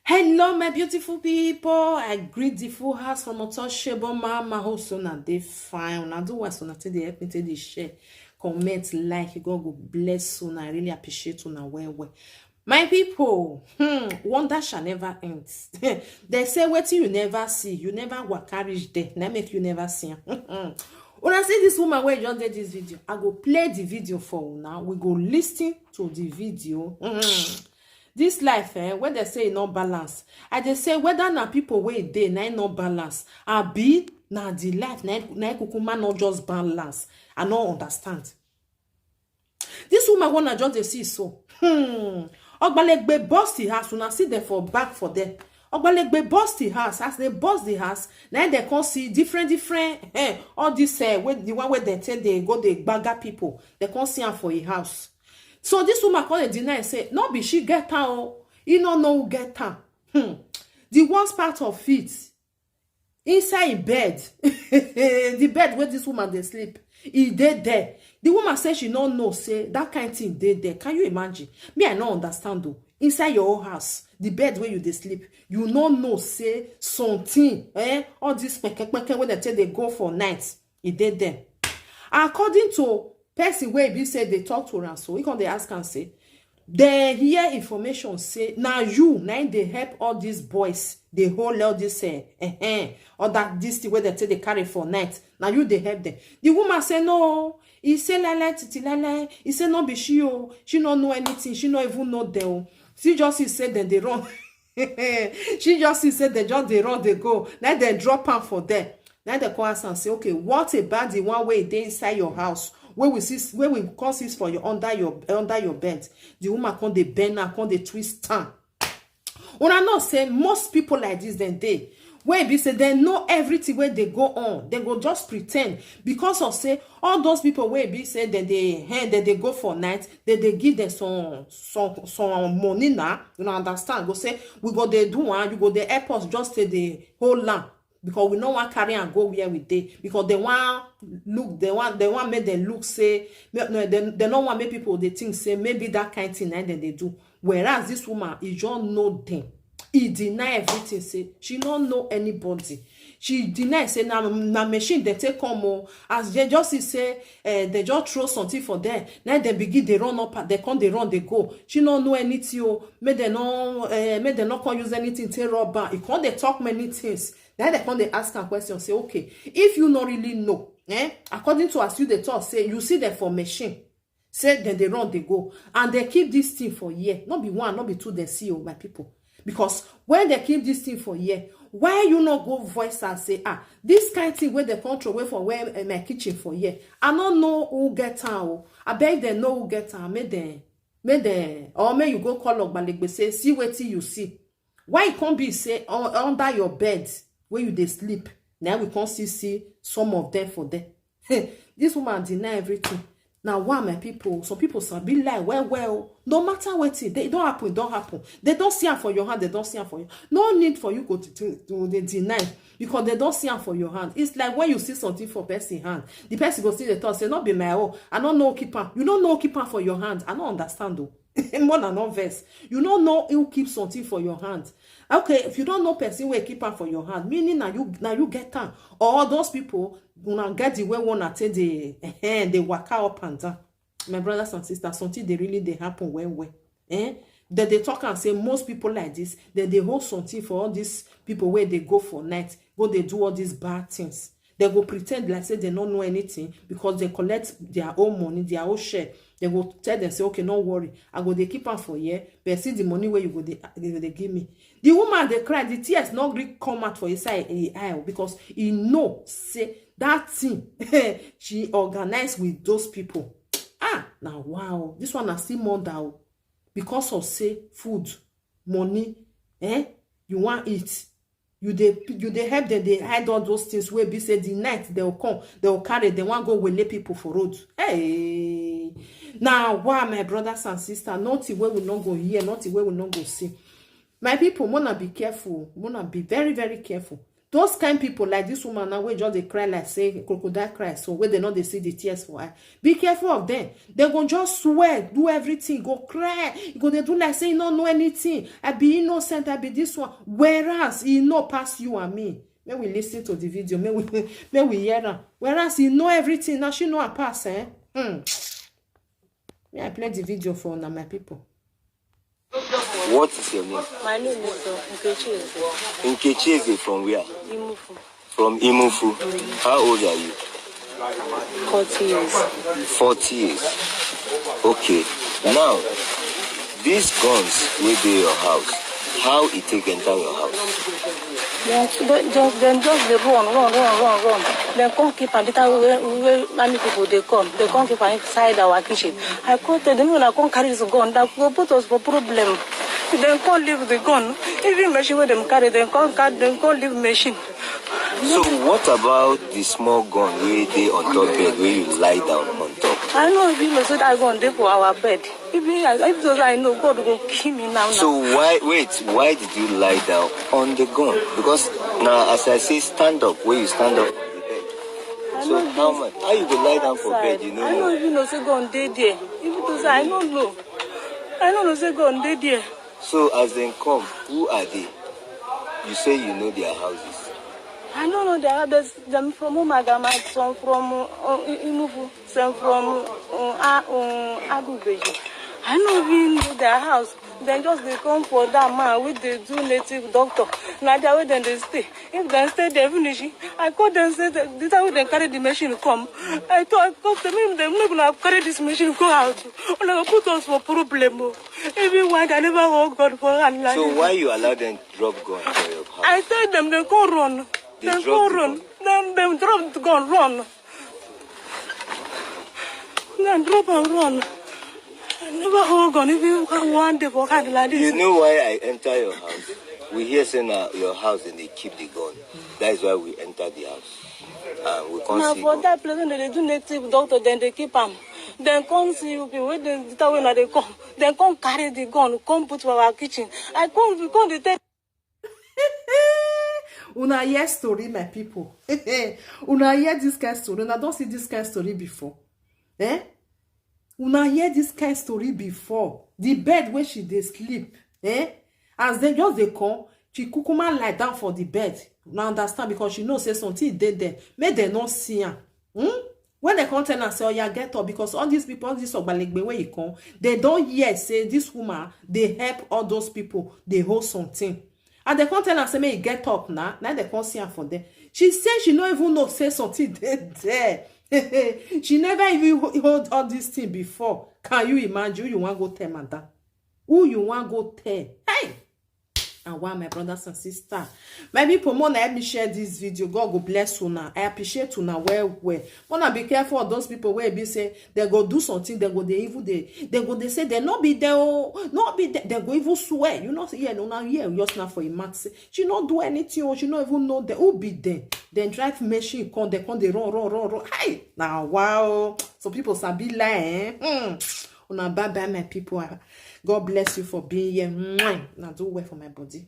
Hello, my beautiful people. I greet the full house from Otoshebo Mama. Also, now they fine. Now do what so now they help me take the share, comment, like. God go bless you. I really appreciate you now. Well. My people, wonder shall never end. They say what you never see, you never work carriage there. Now make you never see. When I see this woman where just did this video, I go play the video for you now. We go listen to the video. This life, when they say no balance, I dey say whether na people wey dey na no balance, abi na the life na kukuma not just balance. I no understand. This woman wanna just dey see so. Ogbalegbe bust the house, una see them for back for them. Ogbalegbe bust the house. As they bust the house, now they can see different all this the one where they tell they go they bagger people. They can see am for a house. So this woman called deny and say, no be she get her, oh. You no know who get her. The worst part of it, inside bed, the bed where this woman they sleep, he dead there. The woman say she no know, say that kind of thing dead there. Can you imagine? Me, I no understand though. Inside your own house, the bed where you they sleep, you no know, say something, all this when they tell they go for nights, he dead there. According to person where be say they talk to her, so we can they ask and say they hear information say now you now they help all these boys they hold all this or that this the way they say they carry for night. Now you they help them. The woman say no. He say lala titi lala. He say no be she no know anything. She no even know them. She just he said then they run. She just he said they just they run they go. Now they drop her for them. Now they call us and say okay, what about the one way they inside your house? Where we cause this for you under your bed. The woman come they bend and come they twist her. When I know say most people like this then they where be say they know everything where they go on. They go just pretend because of say all those people where be say that they go for night, they give them some money now. You know understand? Go say we go they do one, you go the airport just say the whole land. Because we no want carry and go where we dey. Because they want look, they want make them look say no, they don't want make people they think say maybe that kind of thing and then they do. Whereas this woman, he just know them. He deny everything. Say she don't know anybody. She deny say na machine they take come as they just say they just throw something for them. Now they begin they run up, they come they run they go. She don't know anything. May they not can use anything to rubber. It can't they talk many things. Then they come they ask a question, say, okay, if you not really know, according to as you they talk, say you see them for machine, say then they run, they go, and they keep this thing for year. Not be one, not be two, they see my people. Because when they keep this thing for year, why you not go voice and say, this kind of thing where they control away from where my kitchen for year. I don't know who get her. I beg them know who get her. May them, or may you go call up Balegbe say, see what you see. Why it can't be say under your bed where you they sleep? Now we can't see some of them for them. This woman deny everything. Now why my people? Some people be like, well, no matter what it they don't happen. They don't see her for your hand, they don't see her for you. No need for you to deny because they don't see her for your hand. It's like when you see something for person hand, the person go see the thought, say, not be my own. I don't know keep her. You don't know keep her for your hand. I don't understand though. More than one verse. You don't know who keeps something for your hand. Okay, if you don't know person where keep her for your hand, meaning now you get her. Or those people gonna get the way one take they walk up and down. My brothers and sisters, something they happen well. That they talk and say most people like this, that they hold something for all these people where they go for night, go they do all these bad things. They go pretend like say they don't know anything because they collect their own money, their own share. They go tell them, say, okay, don't worry. I go they keep on for year, but see the money where you go they give me. The woman they cry, the tears not really come out for inside a eye because he know say that thing she organized with those people. Now wow, this one I still more down because of say food, money, you want eat. You they help them, they hide all those things where be say the night they'll come, they'll carry, they want go with people for road. Hey, now why my brothers and sisters, not the way we not go here, not the way we not go see. My people, wanna be careful, wanna be very, very careful. Those kind people like this woman now, we just they cry like say crocodile cry, so where they know they see the tears for her. Be careful of them. They gonna just swear, do everything, go cry, go they do like say you don't know anything. I be innocent, I be this one. Whereas he know past you and me. May we listen to the video, may we hear her. Whereas he know everything, now she know her pass, eh? May I play the video for now, my people. What is your name? My name is Nkechi. Nkechi from where? Imufu. From Imufu. How old are you? 40 years. 40 years. Okay. Now, these guns will be your house. How it take enter your house? Just they run. Then come keep and where many people they come keep inside our kitchen. I called them when I come carry this gun, that will put us for problem. Then can't leave the gun. Even machine where them carry, they can't leave machine. So what about the small gun where they on top bed, where you lie down on top? I know if you know so that gun there for our bed. If those I know God will kill me now. So why did you lie down on the gun? Because now as I say stand up, where you stand up on the bed. So how you go lie down for bed, you know? I know if you know say gun there. If those I don't know. I don't know say gun there. So as they come, who are they? You say you know their houses. I don't know there's them from Umagama, some from Imufu, some from Abubeji. I don't even know their house. Then just they come for that man with the two native doctor. Now they way then they stay. If they stay, they finish. I call them say that this how they carry the machine come. I call them they're not gonna carry this machine go out. Gonna put us for problem. Everyone I never walk God for hand. So why you allow them drop gun for your house? I tell them they go run. They go run. Then they drop the gun run. Then drop and run. I never hold gun if you want to walk out like this. You know why I enter your house? We hear saying your house and they keep the gun. That is why we enter the house. We can't now see for gun. that place when they do native doctor, then they keep them. Then come see you people when they come. Then come carry the gun, come put for our kitchen. I come to tell. Una hear story, my people. Una hear this kind of story. Una don't see this kind of story before. Una hear this kind of story before. The bed where she dey sleep. As they just they come, she kukuma lie down for the bed. Now understand because she knows say something dead there. Make they not see her. When they come tell her say, oh yeah, get up, because all these people, all these ogbalegbe where you come, they don't hear say this woman, they help all those people, they hold something. And they can't tell her, say, may you get up now. Now they can't see her for them. She said she don't even know, say something there. She never even hold all this thing before. Can you imagine who you want to go tell, madam? Who you want to go tell? Hey! And why, my brothers and sisters? Maybe Pomona help me share this video. God go bless you now. I appreciate you now. Well. Wanna be careful of those people where be say they go do something, they go they say they not be there, not be there. They go even swear. You know, yeah, no, now yeah, just now for a max. She not do anything, or she not even know they who be there. Then drive machine come, they run. Hey, now wow. So people sabi lie, Una bye bye, my people. God bless you for being here. Now do well for my body.